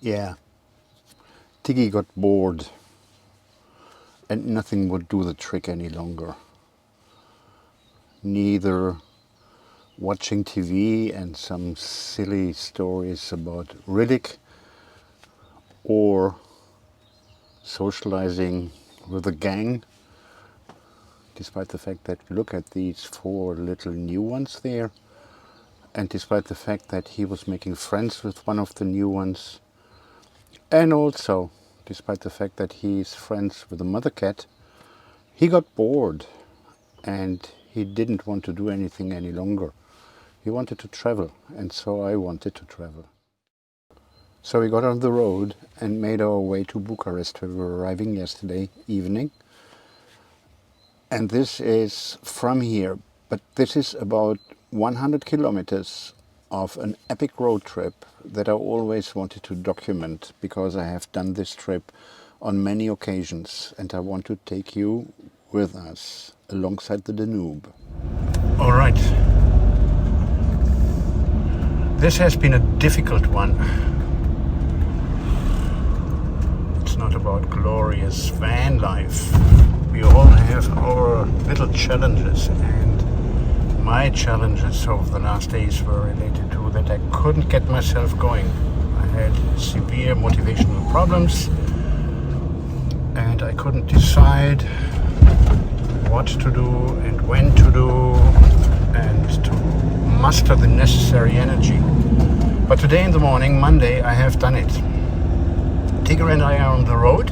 Yeah, Tiggy got bored and nothing would do the trick any longer. Neither watching TV and some silly stories about Riddick or socializing with a gang, despite the fact that look at these 4 little new ones there, and despite the fact that he was making friends with one of the new ones, and also despite the fact that he's friends with the mother cat, he got bored and he didn't want to do anything any longer. He wanted to travel, and so I wanted to travel. So we got on the road and made our way to Bucharest, where we were arriving yesterday evening. And this is from here, but this is about 100 kilometers of an epic road trip that I always wanted to document, because I have done this trip on many occasions and I want to take you with us alongside the Danube. All right. This has been a difficult one. It's not about glorious van life. We all have our little challenges, and my challenges over the last days were related to that I couldn't get myself going. I had severe motivational problems and I couldn't decide what to do and when to do and to muster the necessary energy. But today in the morning, Monday, I have done it. Tigger and I are on the road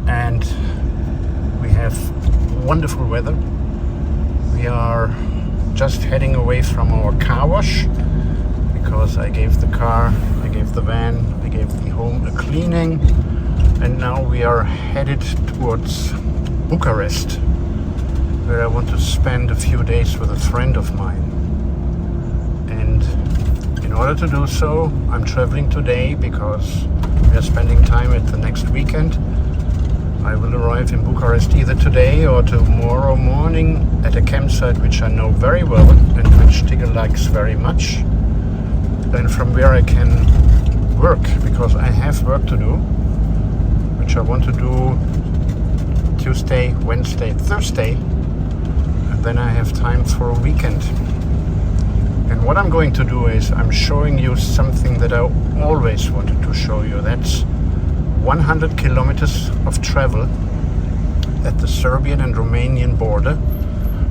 and we have wonderful weather. We are just heading away from our car wash because I gave the car, I gave the van, I gave the home a cleaning, and now we are headed towards Bucharest, where I want to spend a few days with a friend of mine. And in order to do so, I'm traveling today because we are spending time at the next weekend. I will arrive in Bucharest either today or tomorrow morning at a campsite which I know very well and which Tigger likes very much, and from where I can work, because I have work to do, which I want to do Tuesday, Wednesday, Thursday, and then I have time for a weekend. And what I'm going to do is I'm showing you something that I always wanted to show you. That's 100 kilometers of travel at the Serbian and Romanian border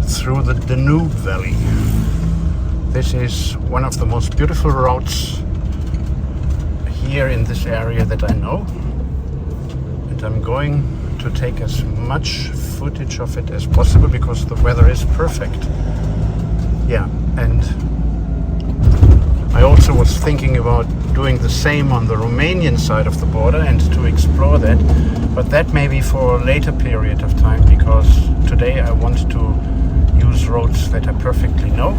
through the Danube Valley. This is one of the most beautiful routes here in this area that I know, and I'm going to take as much footage of it as possible because the weather is perfect. Yeah, and I also was thinking about doing the same on the Romanian side of the border and to explore that, but that may be for a later period of time, because today I want to use roads that I perfectly know,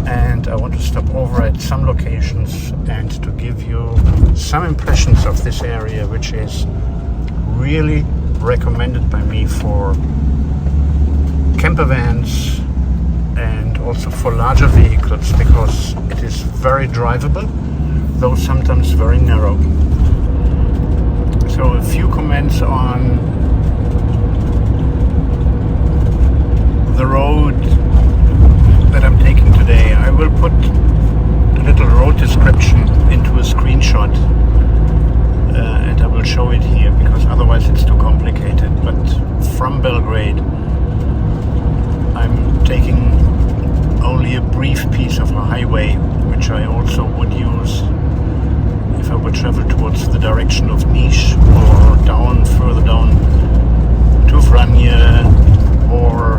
and I want to stop over at some locations and to give you some impressions of this area, which is really recommended by me for camper vans and also for larger vehicles, because it is very drivable, though sometimes very narrow. So a few comments on the road that I'm taking today. I will put a little road description into a screenshot and I will show it here, because otherwise it's too complicated. But from Belgrade I'm taking only a brief piece of a highway, which I also would use if I would travel towards the direction of Niš or further down to Vranje, or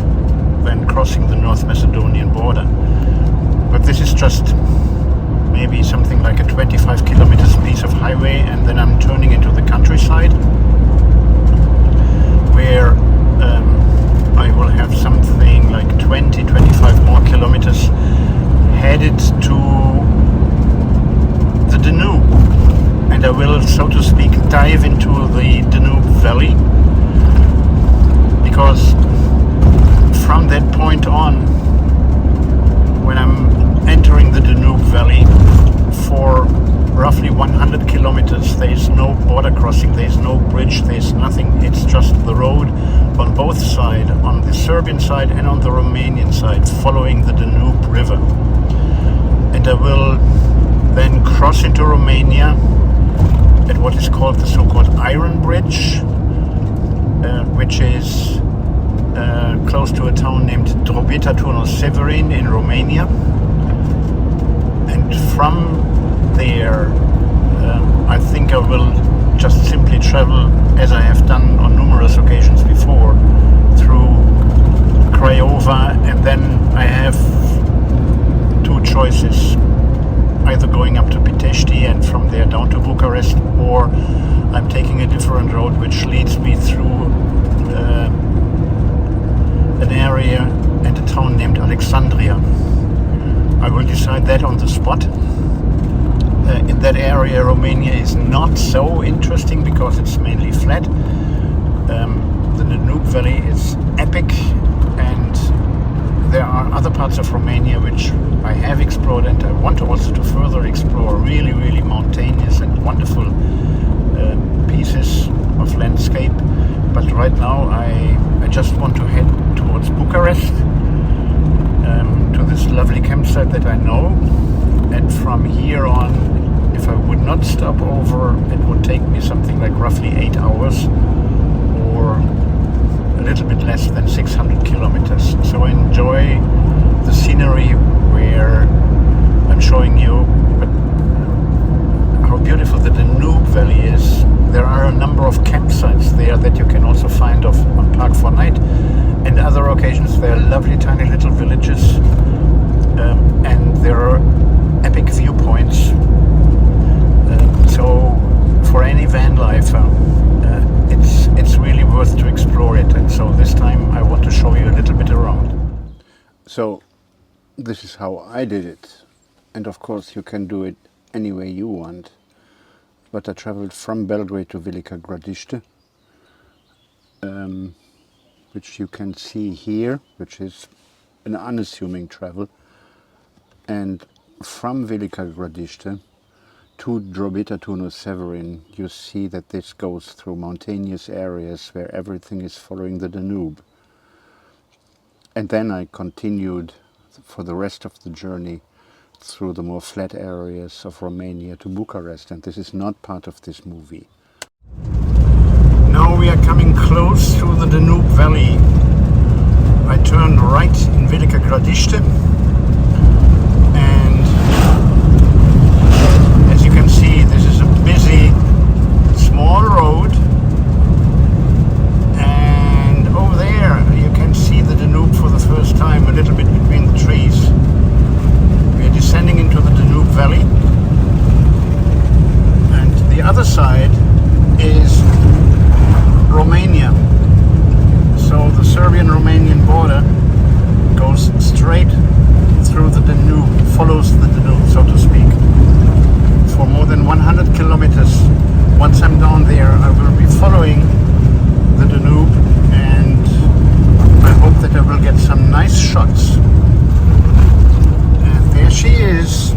then crossing the North Macedonian border. But this is just maybe something like a 25 kilometers piece of highway, and then I'm turning into the countryside where I will have something like 20-25 more kilometers headed to the Danube, and I will, so to speak, dive into the Danube Valley, because from that point on, when I'm entering the Danube Valley for roughly 100 kilometers because there is no border crossing, there is no bridge, there is nothing. It's just the road on both sides, on the Serbian side and on the Romanian side, following the Danube River. And I will then cross into Romania at what is called the so-called Iron Bridge, which is close to a town named Drobeta, Turnu, Severin in Romania. And from there, I think I will just simply travel, as I have done on numerous occasions before, through Craiova, and then I have two choices: either going up to Pitești and from there down to Bucharest, or I'm taking a different road which leads me through an area and a town named Alexandria. I will decide that on the spot. In that area, Romania is not so interesting because it's mainly flat. The Danube Valley is epic, and there are other parts of Romania which I have explored and I want also to further explore. Really, really mountainous and wonderful pieces of landscape. But right now I just want to head towards Bucharest, to this lovely campsite that I know. And from here on, if I would not stop over, it would take me something like roughly 8 hours, or a little bit less than 600 kilometers. So I enjoy the scenery where I'm showing you how beautiful the Danube Valley is. There are a number of campsites there that you can also find on Park 4 Night, and other occasions there are lovely tiny little villages, and there are epic viewpoints. So for any van lifer, it's really worth to explore it. And so this time I want to show you a little bit around. So this is how I did it, and of course you can do it any way you want. But I traveled from Belgrade to Veliko Gradište, which you can see here, which is an unassuming travel. And from Veliko Gradište to Drobeta, Turnu, Severin, you see that this goes through mountainous areas where everything is following the Danube. And then I continued for the rest of the journey through the more flat areas of Romania to Bucharest, and this is not part of this movie. Now we are coming close to the Danube Valley. I turned right in Veliko Gradište, and as you can see, this is a busy small road, and over there you can see the Danube for the first time, a little bit between the trees. We are descending into the Danube Valley, and the other side is Romania. So the Serbian-Romanian border goes straight through the Danube, follows the Danube, so to speak, for more than 100 kilometers. Once I'm down there, I will be following the Danube, and I hope that I will get some nice shots. And there she is.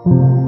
you.